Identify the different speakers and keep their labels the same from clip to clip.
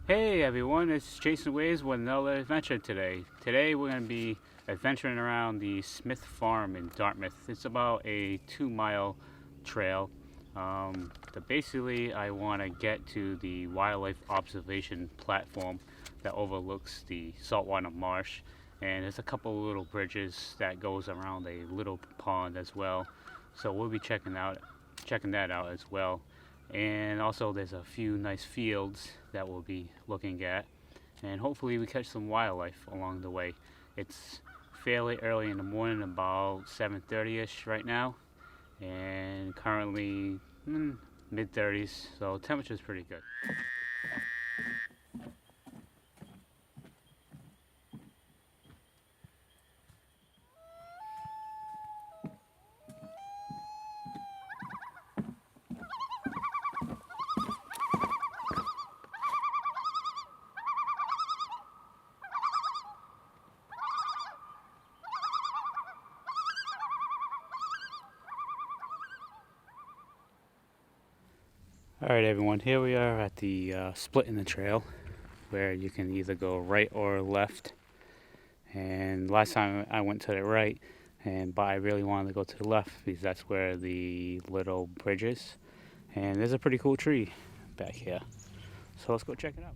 Speaker 1: Hey everyone, it's Jason Waves with another adventure today. Today we're going to be adventuring around the Smith Farm in Dartmouth. It's about a 2-mile trail. Basically I want to get to the wildlife observation platform that overlooks the saltwater marsh. And there's a couple little bridges that goes around a little pond as well. So we'll be checking that out as well. And also there's a few nice fields that we'll be looking at, and hopefully we catch some wildlife along the way. It's fairly early in the morning, about 7:30ish right now, and currently mid-30s, so temperature's pretty good. Alright everyone, here we are at the split in the trail where you can either go right or left. And last time I went to the right, but I really wanted to go to the left because that's where the little bridge is. And there's a pretty cool tree back here. So let's go check it out.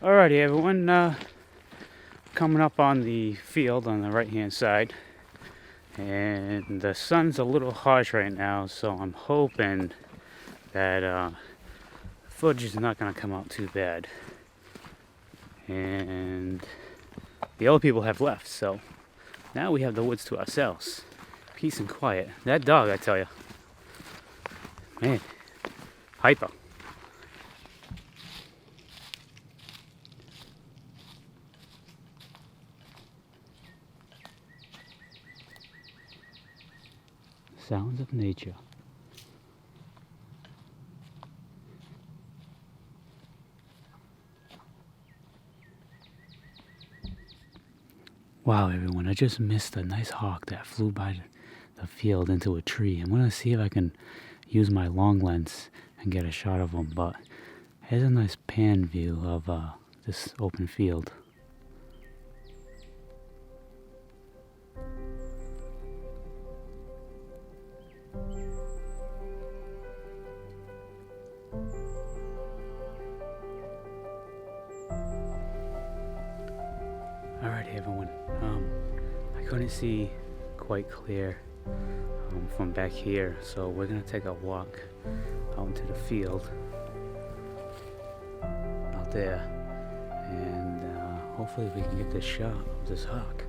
Speaker 1: Alrighty everyone, coming up on the field on the right hand side, and the sun's a little harsh right now, so I'm hoping that footage is not going to come out too bad. And the other people have left, so now we have the woods to ourselves. Peace and quiet. That dog, I tell you, man, hyper. Sounds of nature. Wow everyone, I just missed a nice hawk that flew by the field into a tree. I'm gonna see if I can use my long lens and get a shot of him, but here's a nice pan view of this open field. Alrighty everyone, I couldn't see quite clear from back here, so we're gonna take a walk out into the field out there, and hopefully we can get this shot of this hawk.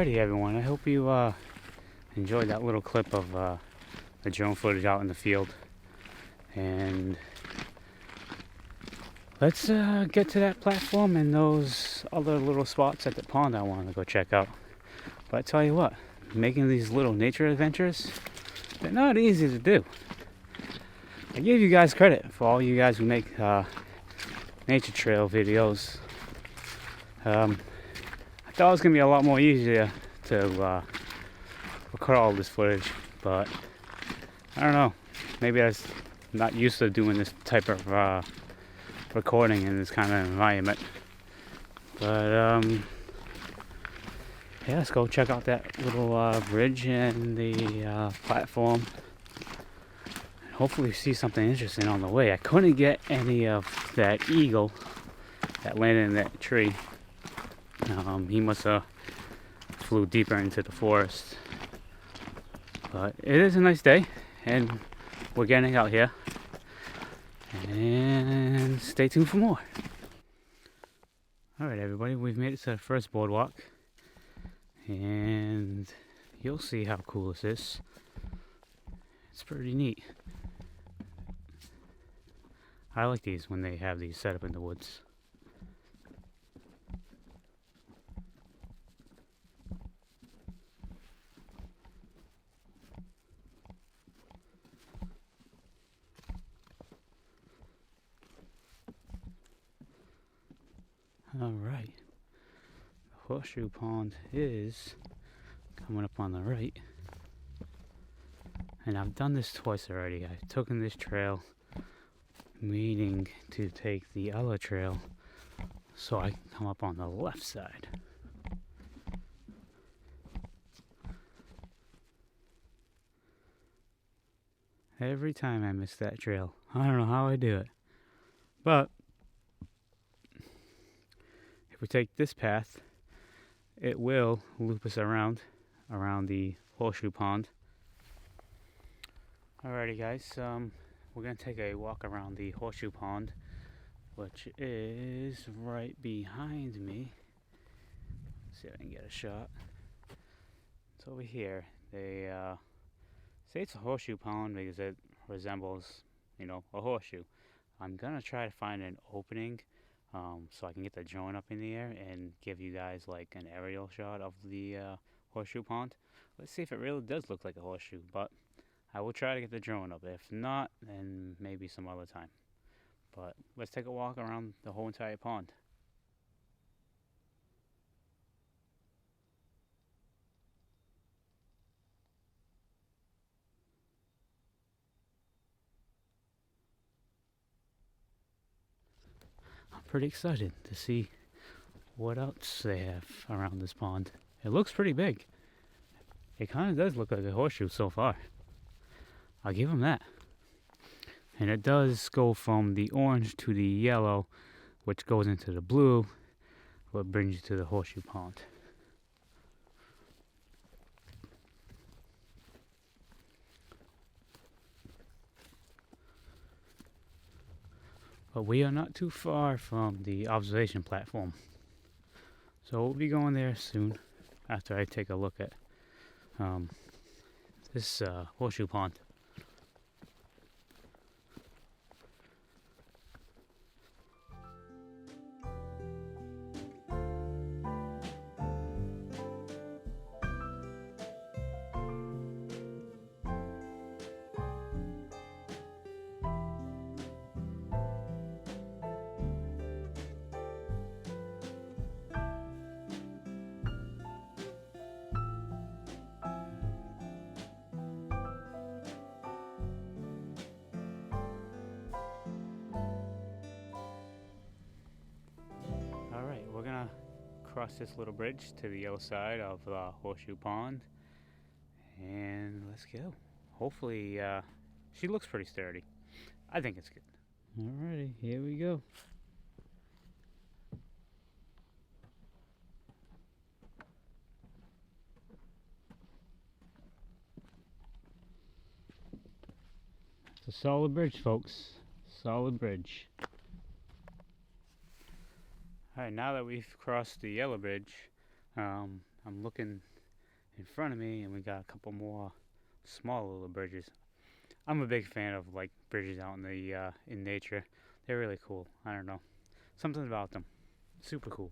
Speaker 1: Alrighty everyone, I hope you enjoyed that little clip of the drone footage out in the field. And let's get to that platform and those other little spots at the pond I want to go check out. But I tell you what, making these little nature adventures, they're not easy to do. I give you guys credit for all you guys who make nature trail videos. I thought it was going to be a lot more easier to record all this footage, but I don't know, maybe I was not used to doing this type of recording in this kind of environment. But yeah, let's go check out that little bridge and the platform. Hopefully see something interesting on the way. I couldn't get any of that eagle that landed in that tree. He must have flew deeper into the forest. But it is a nice day, and we're getting out here. And stay tuned for more. Alright everybody, we've made it to the first boardwalk. And you'll see how cool this is. It's pretty neat. I like these when they have these set up in the woods. Alright. The Horseshoe Pond is coming up on the right. And I've done this twice already. I've taken this trail meaning to take the other trail so I can come up on the left side. Every time I miss that trail. I don't know how I do it. But if we take this path, it will loop us around the Horseshoe Pond. Alrighty guys, we're going to take a walk around the Horseshoe Pond, which is right behind me. Let's see if I can get a shot. It's over here. They say it's a horseshoe pond because it resembles, a horseshoe. I'm going to try to find an opening so I can get the drone up in the air and give you guys like an aerial shot of the Horseshoe Pond. Let's see if it really does look like a horseshoe, but I will try to get the drone up. If not, then maybe some other time. But let's take a walk around the whole entire pond. I'm pretty excited to see what else they have around this pond. It looks pretty big. It kind of does look like a horseshoe so far. I'll give them that. And it does go from the orange to the yellow, which goes into the blue, what brings you to the Horseshoe Pond. But we are not too far from the observation platform. So we'll be going there soon after I take a look at this Horseshoe Pond. Alright, we're gonna cross this little bridge to the other side of Horseshoe Pond, and let's go. Hopefully, she looks pretty sturdy. I think it's good. Alrighty, here we go. It's a solid bridge, folks. Solid bridge. Alright, now that we've crossed the yellow bridge, I'm looking in front of me, and we got a couple more small little bridges. I'm a big fan of like bridges out in the in nature. They're really cool. I don't know, something about them, super cool.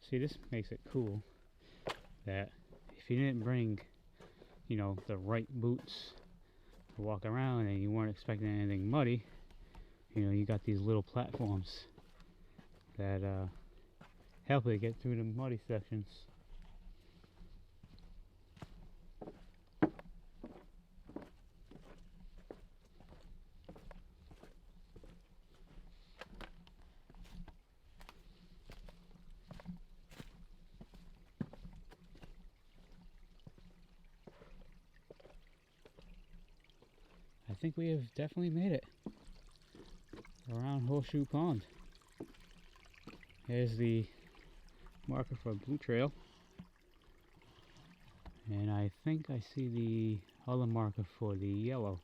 Speaker 1: See, this makes it cool that if you didn't bring, you know, the right boots to walk around and you weren't expecting anything muddy, you know, you got these little platforms that help you get through the muddy sections. I think we have definitely made it around Horseshoe Pond. Here's the marker for Blue Trail, and I think I see the other marker for the yellow.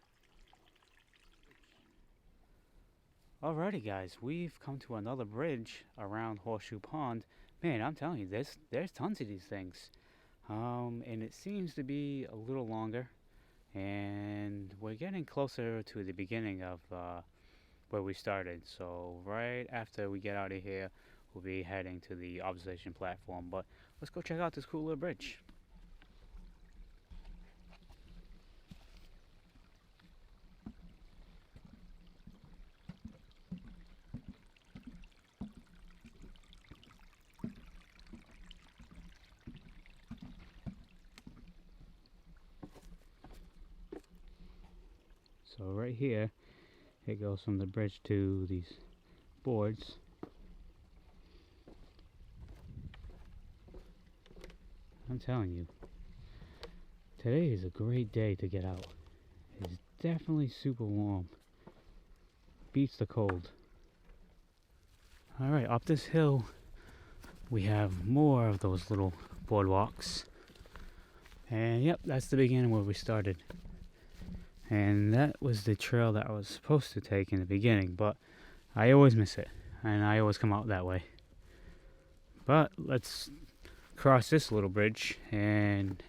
Speaker 1: Alrighty guys, we've come to another bridge around Horseshoe Pond. Man, I'm telling you, there's tons of these things. And it seems to be a little longer, and we're getting closer to the beginning of where we started. So right after we get out of here, we'll be heading to the observation platform. But let's go check out this cool little bridge. So right here, it goes from the bridge to these boards. I'm telling you, today is a great day to get out. It's definitely super warm. Beats the cold. Alright, up this hill we have more of those little boardwalks. And yep, that's the beginning where we started. And that was the trail that I was supposed to take in the beginning, but I always miss it, and I always come out that way. But let's cross this little bridge and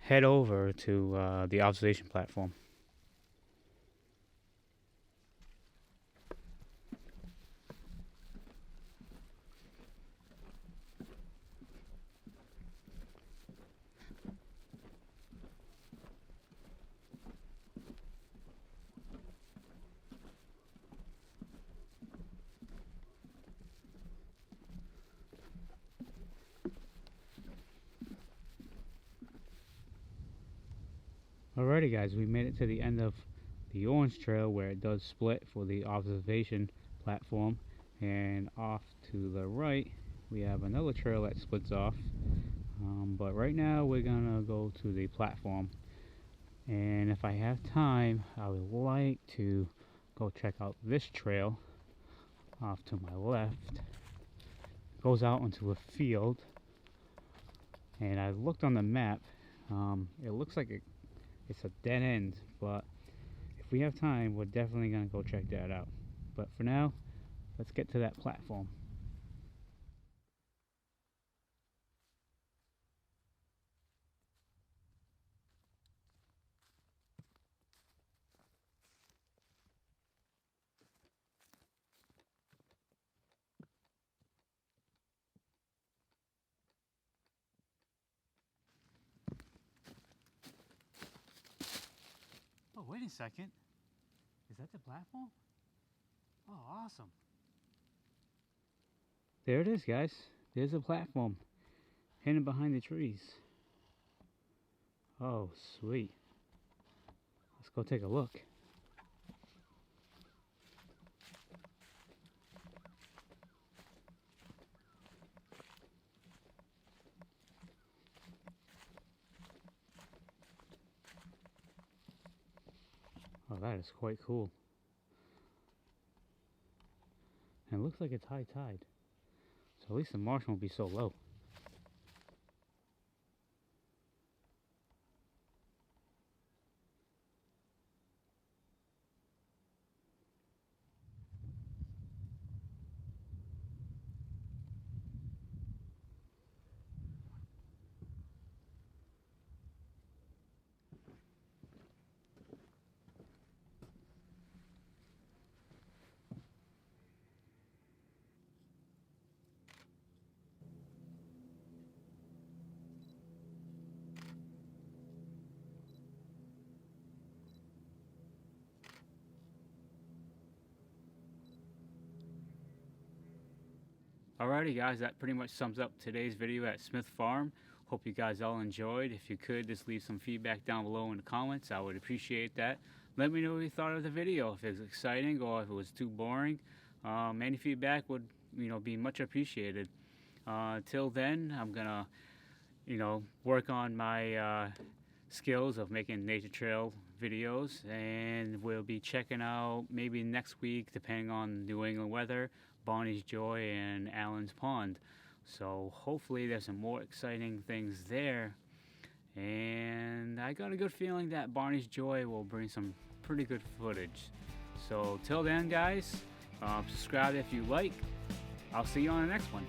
Speaker 1: head over to the observation platform. Alrighty guys, we made it to the end of the orange trail where it does split for the observation platform, and off to the right we have another trail that splits off, but right now we're gonna go to the platform, and if I have time I would like to go check out this trail off to my left. It goes out into a field, and I looked on the map. It looks like it's a dead end, but if we have time, we're definitely going to go check that out. But for now, let's get to that platform. Oh, wait a second. Is that the platform? Oh, awesome. There it is, guys. There's a platform hidden behind the trees. Oh, sweet. Let's go take a look. Oh, that is quite cool. And it looks like it's high tide. So at least the marsh won't be so low. Alrighty guys, that pretty much sums up today's video at Smith Farm. Hope you guys all enjoyed. If you could, just leave some feedback down below in the comments. I would appreciate that. Let me know what you thought of the video, if it was exciting or if it was too boring. Any feedback would be much appreciated. Till then, I'm gonna work on my skills of making nature trail videos, and we'll be checking out maybe next week, depending on New England weather, Barney's Joy and Allen's Pond. So hopefully there's some more exciting things there, and I got a good feeling that Barney's Joy will bring some pretty good footage. So till then guys, subscribe if you like. I'll see you on the next one.